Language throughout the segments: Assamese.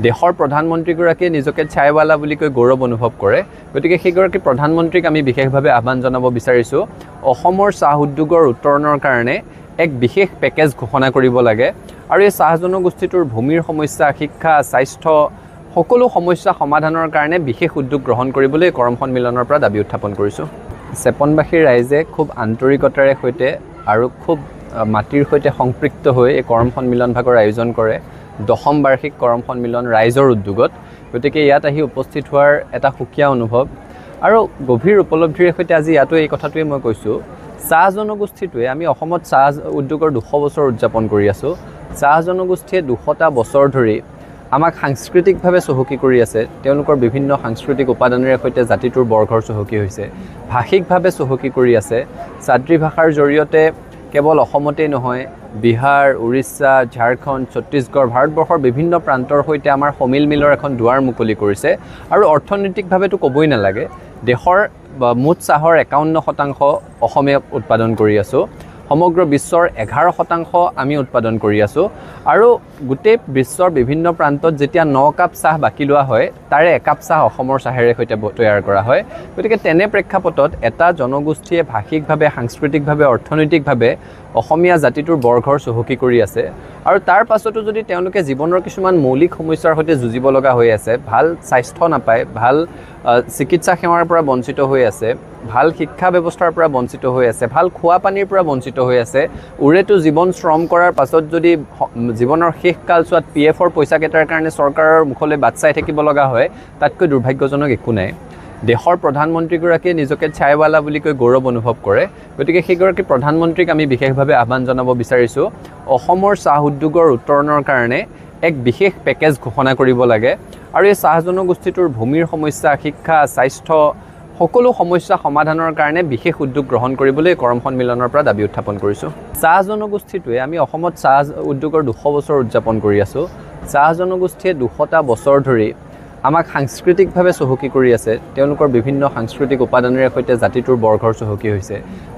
দেশৰ প্ৰধানমন্ত্ৰীগৰাকীয়ে নিজকে চায়ৱালা বুলি কৈ গৌৰৱ অনুভৱ কৰে। গতিকে সেইগৰাকী প্ৰধানমন্ত্ৰীক আমি বিশেষভাৱে আহ্বান জনাব বিচাৰিছোঁ অসমৰ চাহ উদ্যোগৰ উত্তৰণৰ কাৰণে এক বিশেষ পেকেজ ঘোষণা কৰিব লাগে আৰু এই চাহ জনগোষ্ঠীটোৰ ভূমিৰ সমস্যা, শিক্ষা, স্বাস্থ্য সকলো সমস্যা সমাধানৰ কাৰণে বিশেষ উদ্যোগ গ্ৰহণ কৰিবলৈ কৰম সন্মিলনৰ পৰা দাবী উত্থাপন কৰিছোঁ। চেপনবাসীৰ ৰাইজে খুব আন্তৰিকতাৰে সৈতে আৰু খুব মাটিৰ সৈতে সম্পৃক্ত হৈ এই কৰম সন্মিলন ভাগৰ আয়োজন কৰে। 10ম বাৰ্ষিক কৰম সন্মিলন ৰাইজৰ উদ্যোগত। গতিকে ইয়াত আহি উপস্থিত হোৱাৰ এটা সুকীয়া অনুভৱ আৰু গভীৰ উপলব্ধিৰে সৈতে আজি ইয়াতো এই কথাটোৱে মই কৈছোঁ, চাহ জনগোষ্ঠীটোৱে আমি অসমত চাহ উদ্যোগৰ 200 বছৰ উদযাপন কৰি আছোঁ। চাহ জনগোষ্ঠীয়ে 200টা বছৰ ধৰি আমাক সাংস্কৃতিকভাৱে চহকী কৰি আছে। তেওঁলোকৰ বিভিন্ন সাংস্কৃতিক উপাদানেৰে সৈতে জাতিটোৰ বৰঘৰ চহকী হৈছে, ভাষিকভাৱে চহকী কৰি আছে। চাদ্ৰী ভাষাৰ জৰিয়তে কেৱল অসমতেই নহয়, বিহাৰ, উৰিষ্যা, ঝাৰখণ্ড, ছত্তীশগড়, ভাৰতবৰ্ষৰ বিভিন্ন প্ৰান্তৰ সৈতে আমাৰ সমিল মিলৰ এখন দুৱাৰ মুকলি কৰিছে। আৰু অৰ্থনৈতিকভাৱেতো ক'বই নালাগে, দেশৰ মুঠ চাহৰ 51% অসমে উৎপাদন কৰি আছোঁ। সমগ্ৰ বিশ্বৰ 11% আমি উৎপাদন কৰি আছোঁ আৰু গোটেই বিশ্বৰ বিভিন্ন প্ৰান্তত যেতিয়া 9 কাপ চাহ বাকি লোৱা হয়, তাৰে 1 কাপ চাহ অসমৰ চাহেৰে সৈতে তৈয়াৰ কৰা হয়। গতিকে তেনে প্ৰেক্ষাপটত এটা জনগোষ্ঠীয়ে ভাষিকভাৱে, সাংস্কৃতিকভাৱে, অৰ্থনৈতিকভাৱে অসমীয়া জাতিটোৰ বৰঘৰ চহকী কৰি আছে আৰু তাৰ পাছতো যদি তেওঁলোকে জীৱনৰ কিছুমান মৌলিক সমস্যাৰ সৈতে যুঁজিব লগা হৈ আছে, ভাল স্বাস্থ্য নাপায়, ভাল চিকিৎসা সেৱাৰ পৰা বঞ্চিত হৈ আছে, ভাল শিক্ষা ব্যৱস্থাৰ পৰা বঞ্চিত হৈ আছে, ভাল খোৱা পানীৰ পৰা বঞ্চিত হৈ আছে, উৰেতো জীৱন শ্ৰম কৰাৰ পাছত যদি জীৱনৰ শেষ কালছোৱাত PFৰ পইচাকেইটাৰ কাৰণে চৰকাৰৰ মুখলৈ বাট চাই থাকিব লগা হয়, তাতকৈ দুৰ্ভাগ্যজনক একো নাই। দেশৰ প্ৰধানমন্ত্ৰীগৰাকীয়ে নিজকে চায়ৱালা বুলি কৈ গৌৰৱ অনুভৱ কৰে। গতিকে সেইগৰাকী প্ৰধানমন্ত্ৰীক আমি বিশেষভাৱে আহ্বান জনাব বিচাৰিছোঁ অসমৰ চাহ উদ্যোগৰ উত্তৰণৰ কাৰণে এক বিশেষ পেকেজ ঘোষণা কৰিব লাগে আৰু এই চাহ জনগোষ্ঠীটোৰ ভূমিৰ সমস্যা, শিক্ষা, স্বাস্থ্য সকলো সমস্যা সমাধানৰ কাৰণে বিশেষ উদ্যোগ গ্ৰহণ কৰিবলৈ কৰম সন্মিলনৰ পৰা দাবী উত্থাপন কৰিছোঁ। চাহ জনগোষ্ঠীটোৱে আমি অসমত চাহ উদ্যোগৰ 200 বছৰ উদযাপন কৰি আছোঁ। চাহ জনগোষ্ঠীয়ে 200টা বছৰ ধৰি আমাক সাংস্কৃতিকভাৱে চহকী কৰি আছে। তেওঁলোকৰ বিভিন্ন সাংস্কৃতিক উপাদানেৰে সৈতে জাতিটোৰ বৰঘৰ চহকী হৈছে,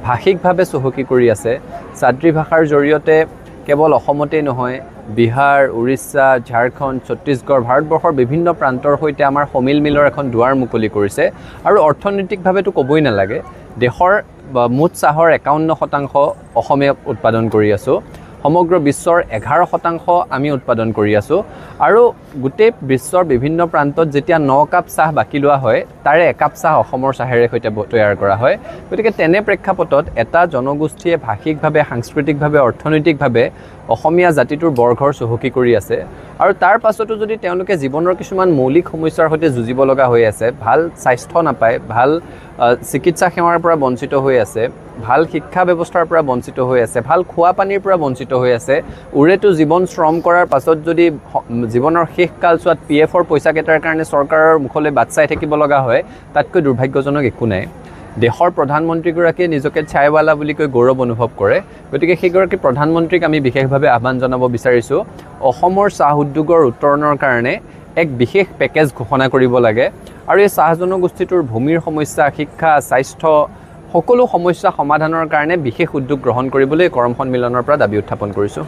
ভাষিকভাৱে চহকী কৰি আছে। চাদ্ৰী ভাষাৰ জৰিয়তে কেৱল অসমতেই নহয়, বিহাৰ, উৰিষ্যা, ঝাৰখণ্ড, ছত্তীশগড়, ভাৰতবৰ্ষৰ বিভিন্ন প্ৰান্তৰ সৈতে আমাৰ সমিল মিলৰ এখন দুৱাৰ মুকলি কৰিছে আৰু অৰ্থনৈতিকভাৱেতো ক'বই নালাগে, দেশৰ মুঠ চাহৰ 51% অসমে উৎপাদন কৰি আছোঁ। সমগ্ৰ বিশ্বৰ 11% আমি উৎপাদন কৰি আছোঁ আৰু গোটেই বিশ্বৰ বিভিন্ন প্ৰান্তত যেতিয়া 9 কাপ চাহ বাকি লোৱা হয়, তাৰে 1 কাপ চাহ অসমৰ চাহেৰে সৈতে তৈয়াৰ কৰা হয়। গতিকে তেনে প্ৰেক্ষাপটত এটা জনগোষ্ঠীয়ে ভাষিকভাৱে, সাংস্কৃতিকভাৱে, অৰ্থনৈতিকভাৱে অসমীয়া জাতিটোৰ বৰঘৰ চহকী কৰি আছে আৰু তাৰ পাছতো যদি তেওঁলোকে জীৱনৰ কিছুমান মৌলিক সমস্যাৰ সৈতে যুঁজিব লগা হৈ আছে, ভাল স্বাস্থ্য নাপায়, ভাল চিকিৎসা সেৱাৰ পৰা বঞ্চিত হৈ আছে, ভাল শিক্ষা ব্যৱস্থাৰ পৰা বঞ্চিত হৈ আছে, ভাল খোৱা পানীৰ পৰা বঞ্চিত হৈ আছে, উৰেতো জীৱন শ্ৰম কৰাৰ পাছত যদি জীৱনৰ শেষ কালছোৱাত PFৰ পইচাকেইটাৰ কাৰণে চৰকাৰৰ মুখলৈ বাট চাই থাকিব লগা হয়, তাতকৈ দুৰ্ভাগ্যজনক একো নাই। দেশৰ প্ৰধানমন্ত্ৰীগৰাকীয়ে নিজকে চায়ৱালা বুলি কৈ গৌৰৱ অনুভৱ কৰে। গতিকে সেইগৰাকী প্ৰধানমন্ত্ৰীক আমি বিশেষভাৱে আহ্বান জনাব বিচাৰিছোঁ অসমৰ চাহ উদ্যোগৰ উত্তৰণৰ কাৰণে এক বিশেষ পেকেজ ঘোষণা কৰিব লাগে আৰু এই চাহ জনগোষ্ঠীটোৰ ভূমিৰ সমস্যা, শিক্ষা, স্বাস্থ্য সকলো সমস্যা সমাধানৰ কাৰণে বিশেষ উদ্যোগ গ্ৰহণ কৰিবলৈ কৰম সন্মিলনৰ পৰা দাবী উত্থাপন কৰিছোঁ।